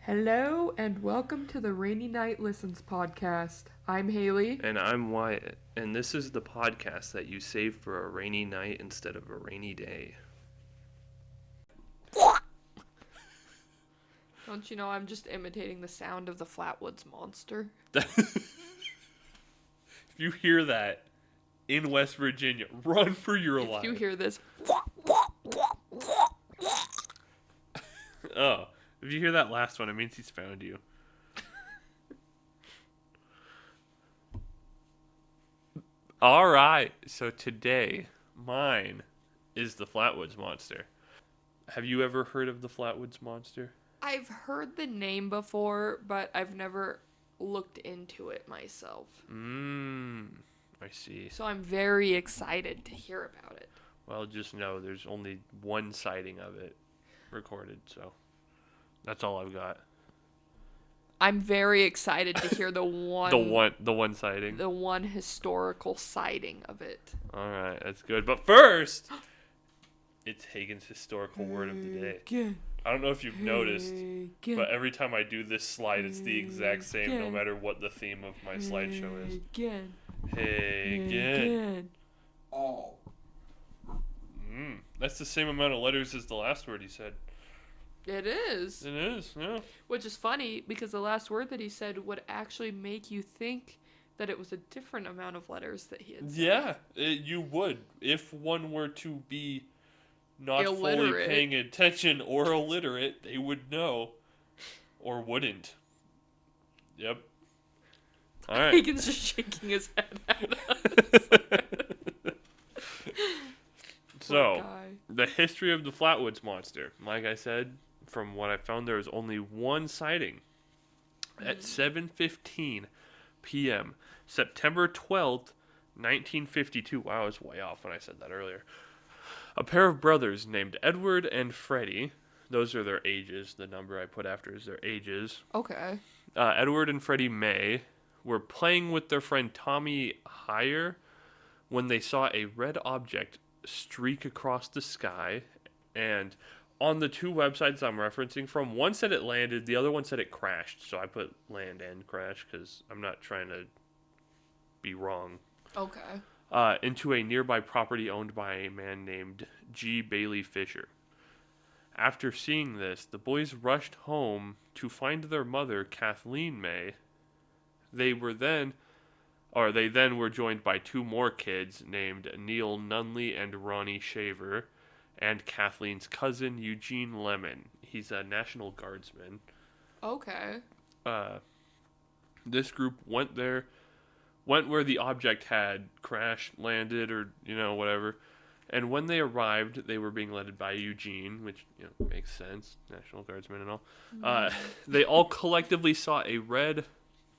Hello and welcome to the Rainy Night Listens podcast. I'm Haley. And I'm Wyatt, and this is the podcast that you save for a rainy night instead of a rainy day. Don't you know I'm just imitating the sound of the Flatwoods Monster? If you hear that in West Virginia, run for your life. If you hear this, Oh, if you hear that last one, it means he's found you. All right, so today, mine is the Flatwoods Monster. Have you ever heard of the Flatwoods Monster? I've heard the name before, but I've never looked into it myself. I see. So I'm very excited to hear about it. Well, just know there's only one sighting of it recorded, so that's all I've got. I'm very excited to hear the one The one sighting. the one historical sighting of it. All right, that's good. But first, it's Hagen's historical word of the day. Again. I don't know if you've noticed, but every time I do this slide, it's the exact same, no matter what the theme of my slideshow is. Again. Hagen. Oh. That's the same amount of letters as the last word he said. It is. It is, yeah. Which is funny because the last word that he said would actually make you think that it was a different amount of letters that he had said. Yeah, you would. If one were to be not Illiterate. fully paying attention or illiterate, they would know. Or wouldn't. Yep. All right. Hagen's just shaking his head at us. So, the history of the Flatwoods Monster. Like I said, from what I found, there was only one sighting. At 7:15 p.m., September 12th, 1952. Wow, I was way off when I said that earlier. A pair of brothers named Edward and Freddie. Those are their ages. The number I put after is their ages. Okay. Edward and Freddie May were playing with their friend Tommy Heyer when they saw a red object streak across the sky. And on the two websites I'm referencing from, one said it landed, the other one said it crashed. So I put land and crash because I'm not trying to be wrong. Okay. Into a nearby property owned by a man named G. Bailey Fisher. After seeing this, the boys rushed home to find their mother, Kathleen May. They then were joined by two more kids named Neil Nunley and Ronnie Shaver, and Kathleen's cousin, Eugene Lemon. He's a National Guardsman. Okay. This group went where the object had crashed, landed, or, whatever. And when they arrived, they were being led by Eugene, which, makes sense. National Guardsmen and all. They all collectively saw a red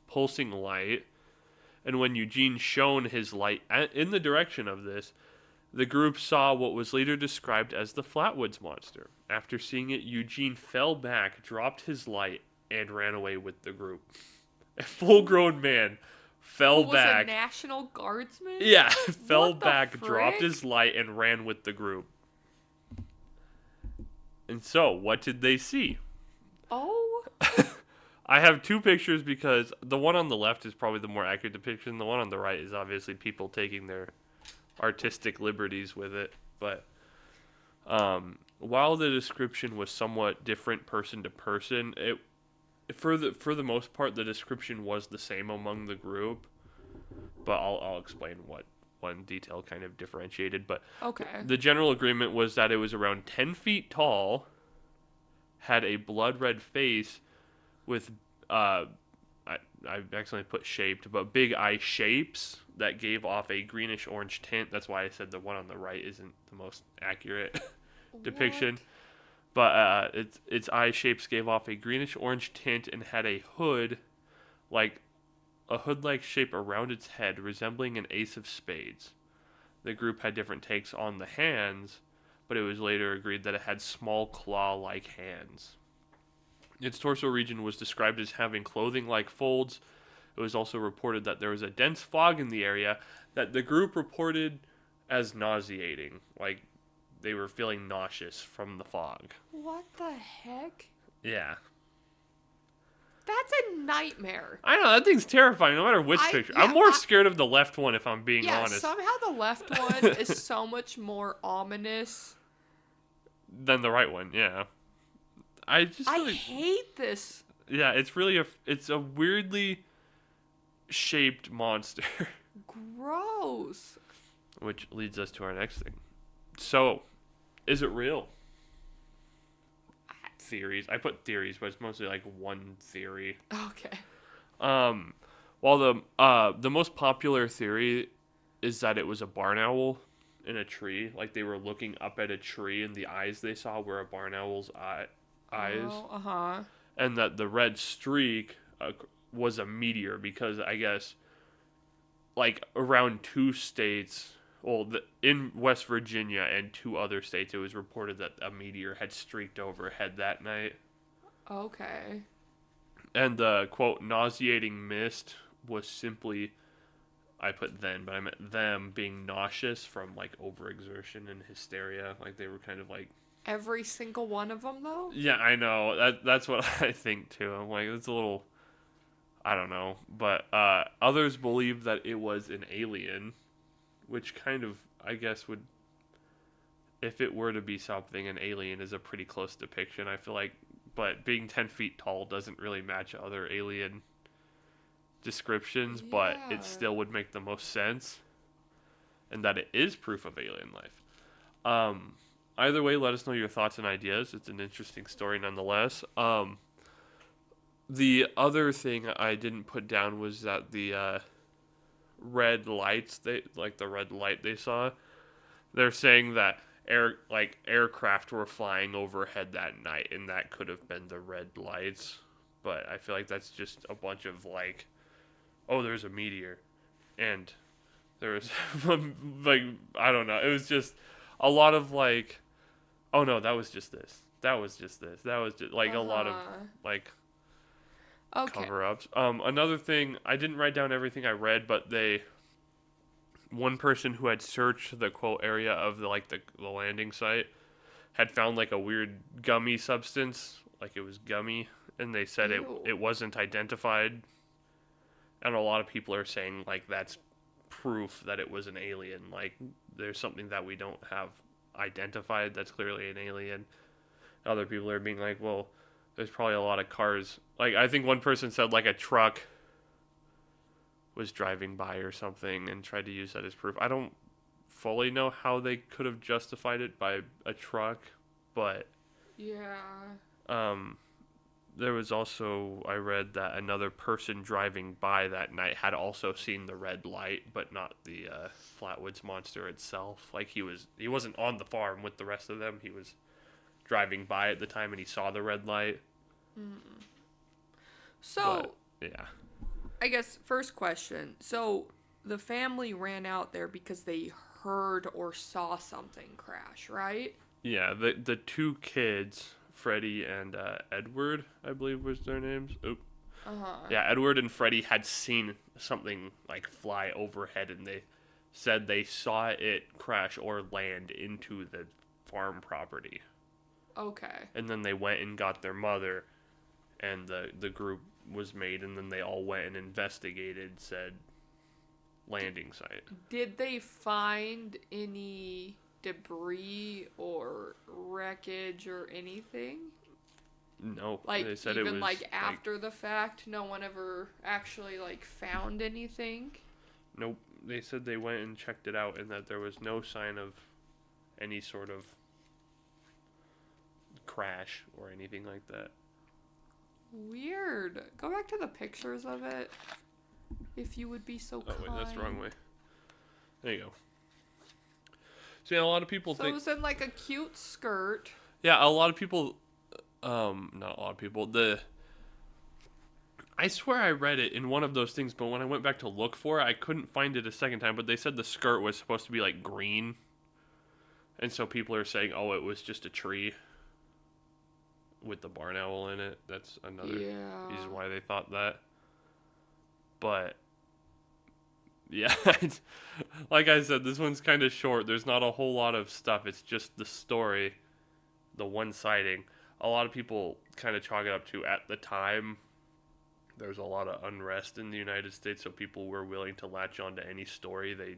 pulsing light. And when Eugene shone his light in the direction of this, the group saw what was later described as the Flatwoods Monster. After seeing it, Eugene fell back, dropped his light, and ran away with the group. A full-grown man fell back. Was a National Guardsman? Yeah, fell back, frick? dropped his light, and ran with the group. And so, what did they see? Oh. I have two pictures because the one on the left is probably the more accurate depiction. The one on the right is obviously people taking their artistic liberties with it. But while the description was somewhat different person to person, for the most part, the description was the same among the group. But I'll explain what one detail kind of differentiated. But Okay. the general agreement was that it was around 10 feet tall, had a blood red face with, I accidentally put shaped, but big eye shapes that gave off a greenish orange tint. That's why I said the one on the right isn't the most accurate depiction. What? But its eye shapes gave off a greenish orange tint and had a hood-like shape around its head, resembling an ace of spades. The group had different takes on the hands, but it was later agreed that it had small claw-like hands. Its torso region was described as having clothing-like folds. It was also reported that there was a dense fog in the area that the group reported as nauseating, like they were feeling nauseous from the fog. What the heck? Yeah. nightmare. I know, that thing's terrifying no matter which picture. I'm more scared of the left one, if I'm being honest. Somehow the left one is so much more ominous than the right one, yeah. I hate this. Yeah, it's a weirdly shaped monster. Gross. Which leads us to our next thing. So, is it real? Theories. I put theories, but it's mostly like one theory. Okay. Well, the most popular theory is that it was a barn owl in a tree. Like they were looking up at a tree, and the eyes they saw were a barn owl's eyes. Oh, And that the red streak was a meteor because I guess, like around 2 states, in West Virginia and 2 other states, it was reported that a meteor had streaked overhead that night. okay. And the, quote, nauseating mist was simply, I put then, but I meant them being nauseous from, like, overexertion and hysteria. Like, they were kind of like... Every single one of them, though? Yeah, I know. That's what I think, too. I'm like, it's a little... I don't know. But others believe that it was an alien, which kind of, I guess, would... If it were to be something, an alien is a pretty close depiction, I feel like. But being 10 feet tall doesn't really match other alien descriptions, but it still would make the most sense. And that it is proof of alien life. Either way, let us know your thoughts and ideas. It's an interesting story nonetheless. The other thing I didn't put down was that the red lights, the red light they saw, they're saying that aircraft were flying overhead that night, and that could have been the red lights. But I feel like that's just a bunch of like, oh, there's a meteor, and there was like, I don't know. It was just a lot of like, oh no, that was just this. That was just this. That was just like a lot of like cover-ups. Another thing, I didn't write down everything I read, but one person who had searched the quote area of the landing site had found like a weird gummy substance, like it was gummy, and they said it wasn't identified. And a lot of people are saying like that's proof that it was an alien. Like there's something that we don't have identified that's clearly an alien. Other people are being like, well, there's probably a lot of cars. Like I think one person said like a truck was driving by or something and tried to use that as proof. I don't fully know how they could have justified it by a truck, but there was also, I read that another person driving by that night had also seen the red light, but not the Flatwoods Monster itself. Like he wasn't on the farm with the rest of them. He was driving by at the time and he saw the red light. So, but, yeah. I guess first question. So the family ran out there because they heard or saw something crash, right? Yeah, the 2 kids, Freddie and Edward, I believe was their names. Oop. Yeah, Edward and Freddie had seen something like fly overhead, and they said they saw it crash or land into the farm property. Okay. And then they went and got their mother, and the group was made, and then they all went and investigated said landing site. Did they find any debris or wreckage or anything? No. Like they said even it was like after the fact, no one ever actually like found anything? Nope. They said they went and checked it out and that there was no sign of any sort of crash or anything like that. Weird. Go back to the pictures of it, if you would be so kind. Oh, wait, that's the wrong way. There you go. So, yeah, a lot of people think... So it was in, like, a cute skirt. Yeah, a lot of people... not a lot of people. I swear I read it in one of those things, but when I went back to look for it, I couldn't find it a second time, but they said the skirt was supposed to be, like, green. And so people are saying, oh, it was just a tree with the barn owl in it. That's another reason why they thought that. But yeah, like I said, this one's kind of short. There's not a whole lot of stuff. It's just the story, the one sighting. A lot of people kind of chalk it up to, at the time, there was a lot of unrest in the United States, so people were willing to latch on to any story they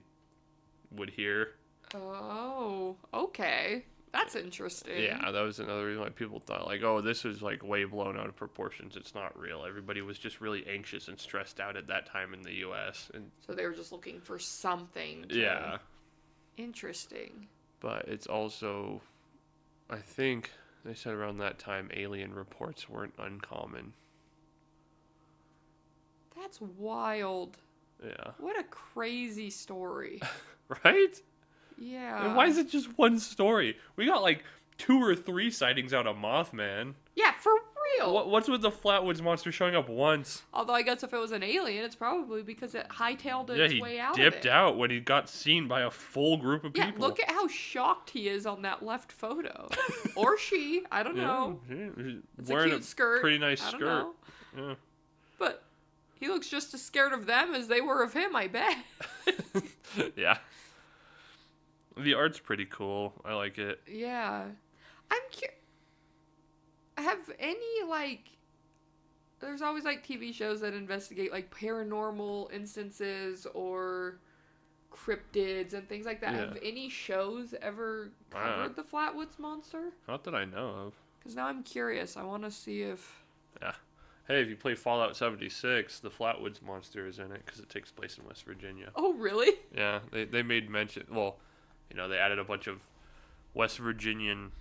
would hear. Oh, okay. That's interesting. Yeah, that was another reason why people thought, like, oh, this is, like, way blown out of proportions. It's not real. Everybody was just really anxious and stressed out at that time in the U.S. And So they were just looking for something to... yeah. Interesting. But it's also, I think they said around that time alien reports weren't uncommon. That's wild. Yeah. What a crazy story. Right? Yeah. And why is it just one story? We got like 2 or 3 sightings out of Mothman. Yeah, for real. What's with the Flatwoods Monster showing up once? Although I guess if it was an alien, it's probably because it hightailed its way out he of dipped it. out when he got seen by a full group of Yeah, people. look at how shocked he is on that left photo. Or she, I don't know. Yeah, It's wearing a cute skirt. pretty nice I don't skirt. know. Yeah. But he looks just as scared of them as they were of him, I bet. Yeah. The art's pretty cool. I like it. Yeah. I'm curious. Have any, like... There's always, like, TV shows that investigate, like, paranormal instances or cryptids and things like that. Yeah. Have any shows ever covered the Flatwoods Monster? Not that I know of. Because now I'm curious. I want to see if... Yeah. Hey, if you play Fallout 76, the Flatwoods Monster is in it because it takes place in West Virginia. Oh, really? Yeah, they made mention... Well, you know, they added a bunch of West Virginian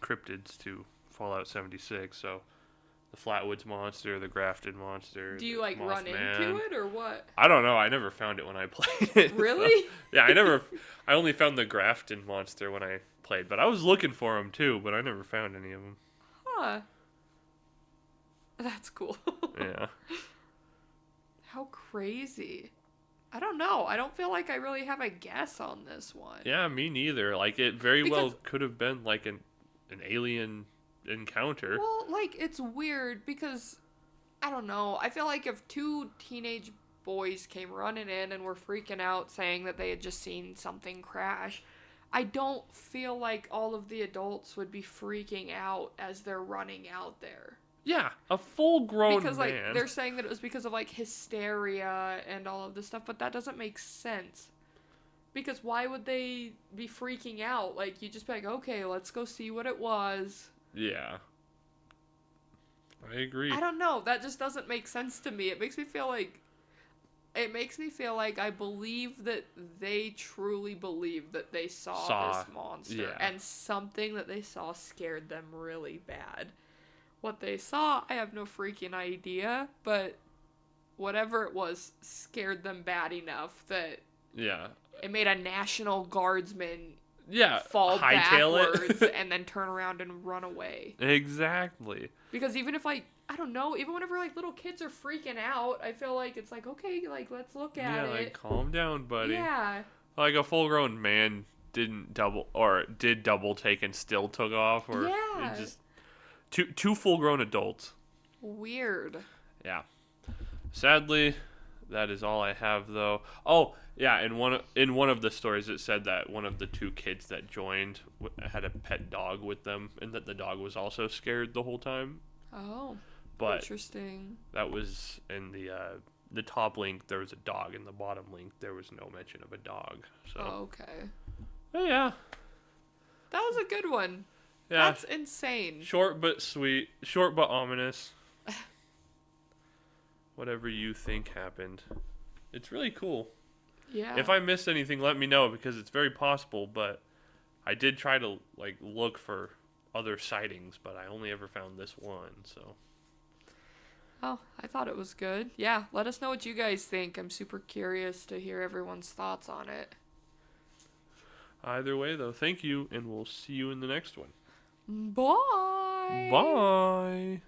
cryptids to Fallout 76, so the Flatwoods Monster, the Grafton Monster. Do you, like, run Mothman. into it, or what? I don't know. I never found it when I played it. Really? So, yeah, I only found the Grafton Monster when I played, but I was looking for them too, but I never found any of them. Huh. That's cool. Yeah. How crazy. I don't know. I don't feel like I really have a guess on this one. Yeah, me neither. Like, it very well Because- could have been like an alien encounter. Well, like, it's weird because, I don't know. I feel like if 2 teenage boys came running in and were freaking out saying that they had just seen something crash, I don't feel like all of the adults would be freaking out as they're running out there. Yeah, a full-grown Because, like, man. they're saying that it was because of, like, hysteria and all of this stuff, but that doesn't make sense. Because why would they be freaking out? Like, you just be like, okay, let's go see what it was. Yeah. I agree. I don't know. That just doesn't make sense to me. It makes me feel like I believe that they truly believe that they saw this monster. yeah. And something that they saw scared them really bad. What they saw, I have no freaking idea, but whatever it was scared them bad enough that Yeah. it made a National Guardsman Yeah. fall hightail backwards it. and then turn around and run away. Exactly. Because even if, like, I don't know, even whenever, like, little kids are freaking out, I feel like it's like, okay, like, let's look at Yeah, it. like, calm down, buddy. Yeah. Like, a full-grown man did double take and still took off, or Yeah. it just two full-grown adults. Weird. Yeah. Sadly, that is all I have, though. Oh, yeah, in one of the stories, it said that one of the 2 kids that joined had a pet dog with them, and that the dog was also scared the whole time. Oh. But Interesting. that was in the top link. There was a dog. In the bottom link, there was no mention of a dog. So, Okay. but yeah, That was a good one. yeah. That's insane. Short but sweet. Short but ominous. Whatever you think happened. It's really cool. Yeah. If I missed anything, let me know, because it's very possible, but I did try to, like, look for other sightings, but I only ever found this one, so. Oh, I thought it was good. Yeah, let us know what you guys think. I'm super curious to hear everyone's thoughts on it. Either way, though, thank you, and we'll see you in the next one. Bye. Bye.